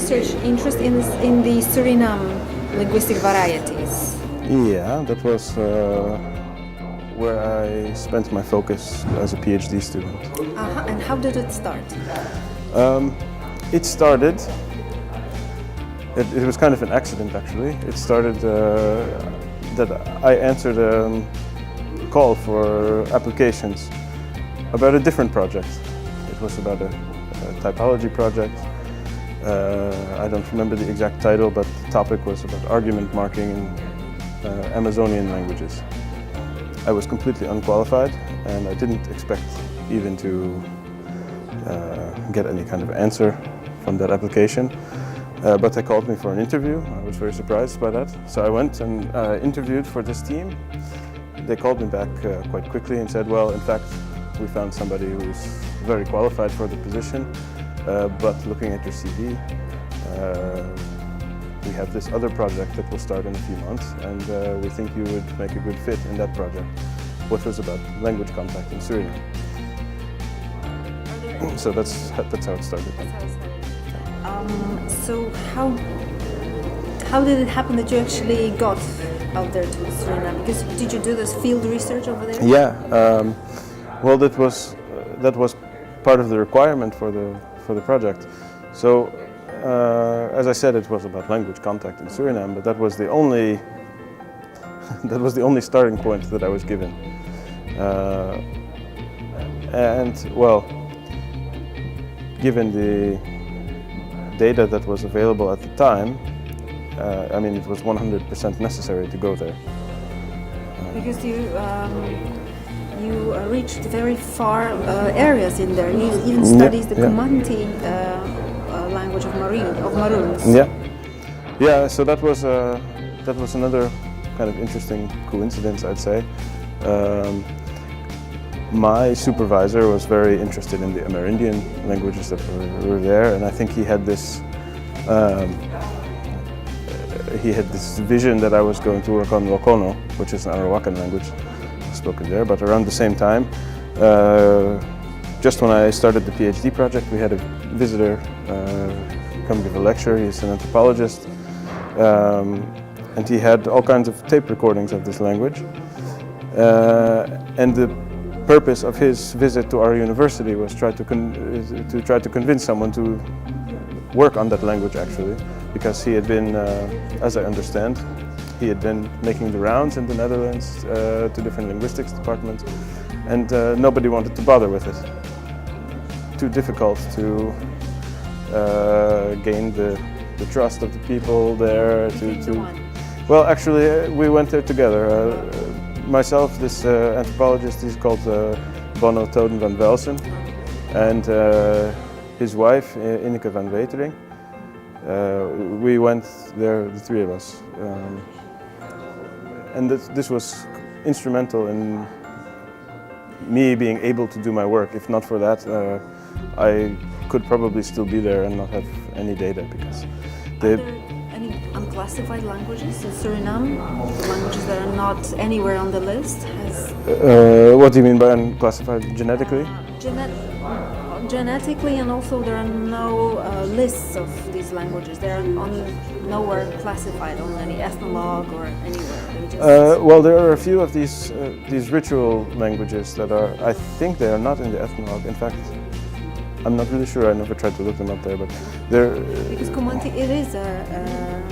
research interest in the Suriname linguistic varieties? Yeah, that was where I spent my focus as a PhD student. And how did it start? It started, it was kind of an accident actually. It started that I answered a call for applications about a different project. It was about a typology project. I don't remember the exact title, but the topic was about argument marking in Amazonian languages. I was completely unqualified and I didn't expect even to get any kind of answer from that application. But they called me for an interview. I was very surprised by that. So I went and interviewed for this team. They called me back quite quickly and said, well, in fact, we found somebody who's very qualified for the position, but looking at your CV, we have this other project that will start in a few months, and we think you would make a good fit in that project, which was about language contact in Suriname. So that's how it started. So how did it happen that you actually got out there to Suriname? Because did you do this field research over there? Yeah, well, that was part of the requirement for the project. So, as I said, it was about language contact in Suriname, but that was the only starting point that I was given. And well, given the data that was available at the time, I mean, it was 100% necessary to go there. Because you reached very far areas in there. You even studied the Comanche language of Maroons. Yeah. So that was another kind of interesting coincidence, I'd say. My supervisor was very interested in the Amerindian languages that were there, and I think he had this vision that I was going to work on Lokono, which is an Arawakan language spoken there. But around the same time, just when I started the PhD project, we had a visitor come give a lecture. He's an anthropologist, and he had all kinds of tape recordings of this language. And the purpose of his visit to our university was try to convince someone to work on that language, actually, because he had been, as I understand, he had been making the rounds in the Netherlands to different linguistics departments, and nobody wanted to bother with it. Too difficult to gain the trust of the people there. Well, actually, we went there together. Myself, this anthropologist, he's called Bonno Toden van Velsen, and his wife, Ineke van Wetering. We went there, the three of us, and this was instrumental in me being able to do my work. If not for that, I could probably still be there and not have any data, because Are there any unclassified languages in Suriname? Languages that are not anywhere on the list? What do you mean by unclassified? Genetically? Genetically, and also there are no lists of these languages. They are nowhere classified on any ethnologue or anywhere. Well, there are a few of these ritual languages that are, I think they are not in the ethnologue. In fact, I'm not really sure. I never tried to look them up there, but they're... Because Comanche, it is a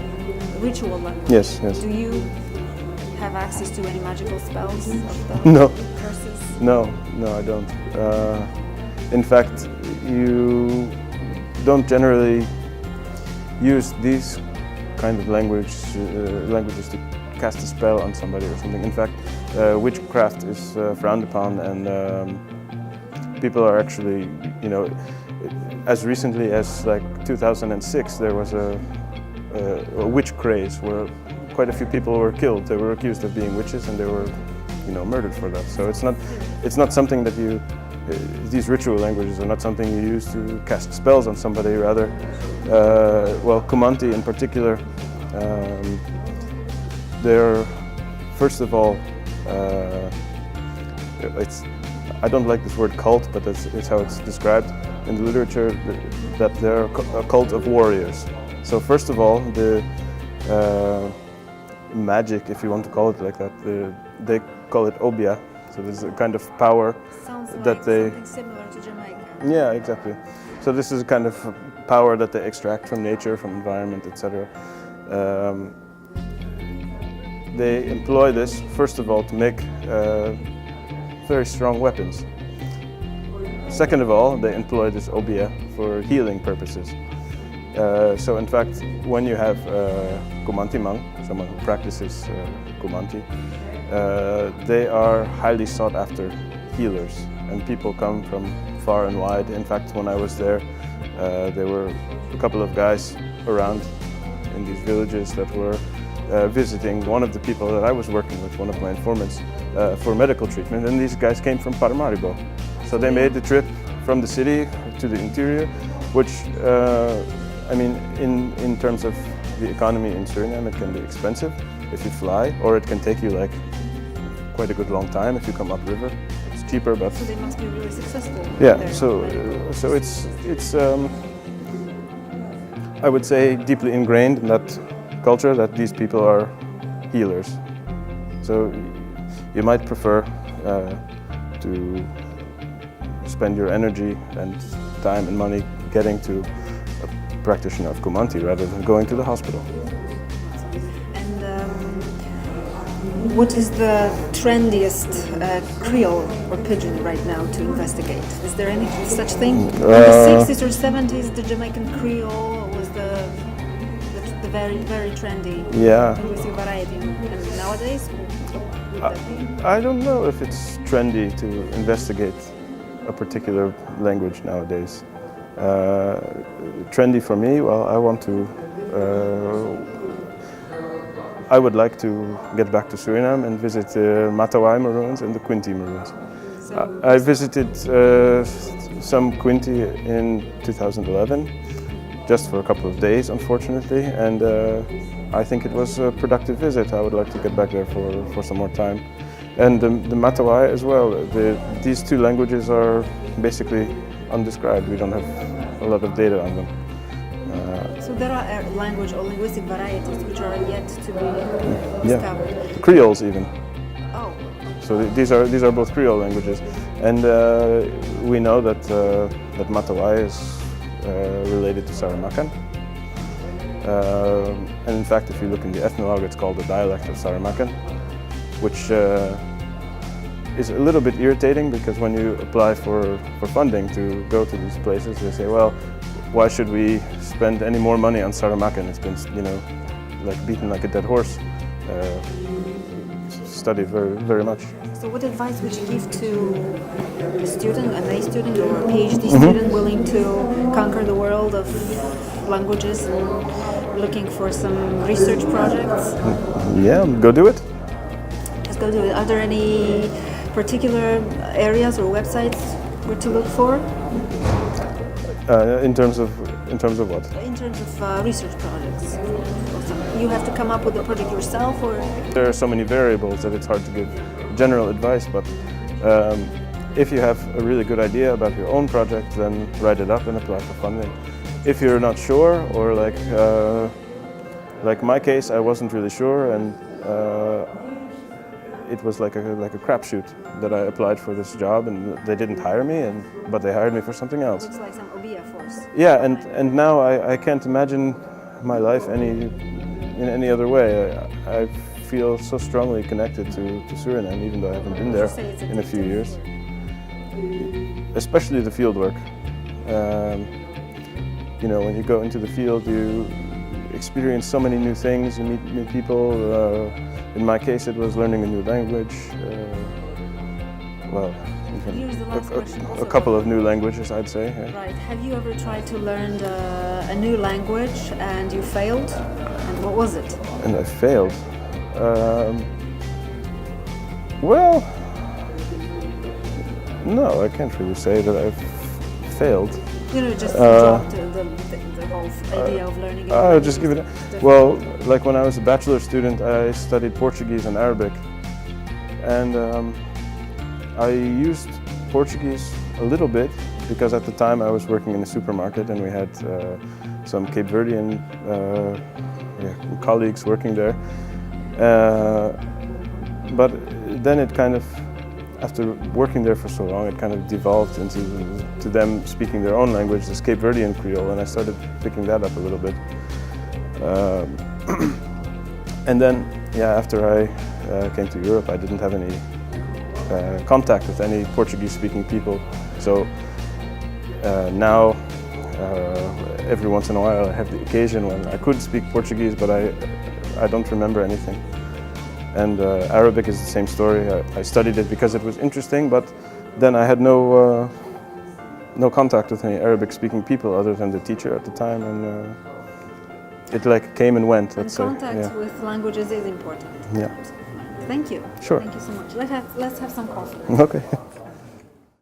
ritual language. Yes. Do you have access to any magical spells of No. curses? No, I don't. In fact, you don't generally use these kind of languages to cast a spell on somebody or something. In fact, witchcraft is frowned upon, and people are actually, as recently as like 2006, there was a witch craze where quite a few people were killed. They were accused of being witches, and they were, murdered for that. So it's not something that these ritual languages are not something you use to cast spells on somebody. Rather, Comanche in particular, they're, first of all, I don't like this word cult, but it's how it's described. in the literature that they're a cult of warriors. So first of all, the magic, if you want to call it like that, they call it obia. So there's a kind of power Sounds that like they... something similar to Jamaica. Yeah, exactly. So this is a kind of power that they extract from nature, from environment, etc. They employ this, first of all, to make very strong weapons. Second of all, they employ this obia for healing purposes. So in fact, when you have Kumanti monk, someone who practices Kumanti, they are highly sought after healers, and people come from far and wide. In fact, when I was there were a couple of guys around in these villages that were visiting one of the people that I was working with, one of my informants, for medical treatment, and these guys came from Paramaribo. So they made the trip from the city to the interior, which, I mean, in terms of the economy in Suriname, it can be expensive if you fly, or it can take you like quite a good long time if you come upriver. It's cheaper, but... So they must be really successful. Yeah, there. so it's I would say deeply ingrained in that culture that these people are healers. So you might prefer to spend your energy and time and money getting to a practitioner of Kumanti rather than going to the hospital. And what is the trendiest Creole or pidgin right now to investigate? Is there any such thing? In the 60s or 70s, the Jamaican Creole was the very, very trendy linguistic variety. And nowadays? I don't know if it's trendy to investigate a particular language nowadays. Trendy for me, well, I would like to get back to Suriname and visit the Matawai Maroons and the Quinty Maroons. So I visited some Quinty in 2011, just for a couple of days, unfortunately, and I think it was a productive visit. I would like to get back there for some more time. And the Matawai as well. These two languages are basically undescribed. We don't have a lot of data on them. So there are language or linguistic varieties which are yet to be discovered. Yeah, Creoles even. Oh. So these are both Creole languages, and we know that that Matawai is related to Saramacan. And in fact, if you look in the ethnologue, it's called the dialect of Saramacan, which is a little bit irritating because when you apply for funding to go to these places, they say, well, why should we spend any more money on Saramacan? It's been, like beaten like a dead horse. Studied very, very much. So what advice would you give to a student, an A student or a PhD student willing to conquer the world of languages and looking for some research projects? Yeah, go do it. Just go do it. Are there any particular areas or websites where to look for? In terms of what? In terms of research projects. You have to come up with the project yourself, or? There are so many variables that it's hard to give general advice, but if you have a really good idea about your own project, then write it up and apply for funding. If you're not sure, or like my case, I wasn't really sure, and it was like a crapshoot that I applied for this job, and they didn't hire me, but they hired me for something else. Looks like some OBIA force. Yeah, and now I can't imagine my life in any other way. I feel so strongly connected to Suriname, even though I haven't been there in a few years. Especially the field work. When you go into the field, you experience so many new things, you meet new people. In my case, it was learning a new language. Here's the last question. A couple of new languages, I'd say. Yeah. Right. Have you ever tried to learn a new language and you failed? And what was it? And I failed. Well, no, I can't really say that I've failed. Just dropped the whole idea of learning. Just give it. Well, like when I was a bachelor student, I studied Portuguese and Arabic, and I used Portuguese a little bit because at the time I was working in a supermarket and we had some Cape Verdean colleagues working there. But then it kind of, after working there for so long, it kind of devolved into them speaking their own language, this Cape Verdean Creole, and I started picking that up a little bit. And then, after I came to Europe, I didn't have any contact with any Portuguese-speaking people. So now, every once in a while, I have the occasion when I could speak Portuguese, but I don't remember anything. And Arabic is the same story. I studied it because it was interesting, but then I had no contact with any Arabic-speaking people other than the teacher at the time, and it like came and went. And contact with languages is important. Yeah. Thank you. Sure. Thank you so much. Let's have some coffee. Okay.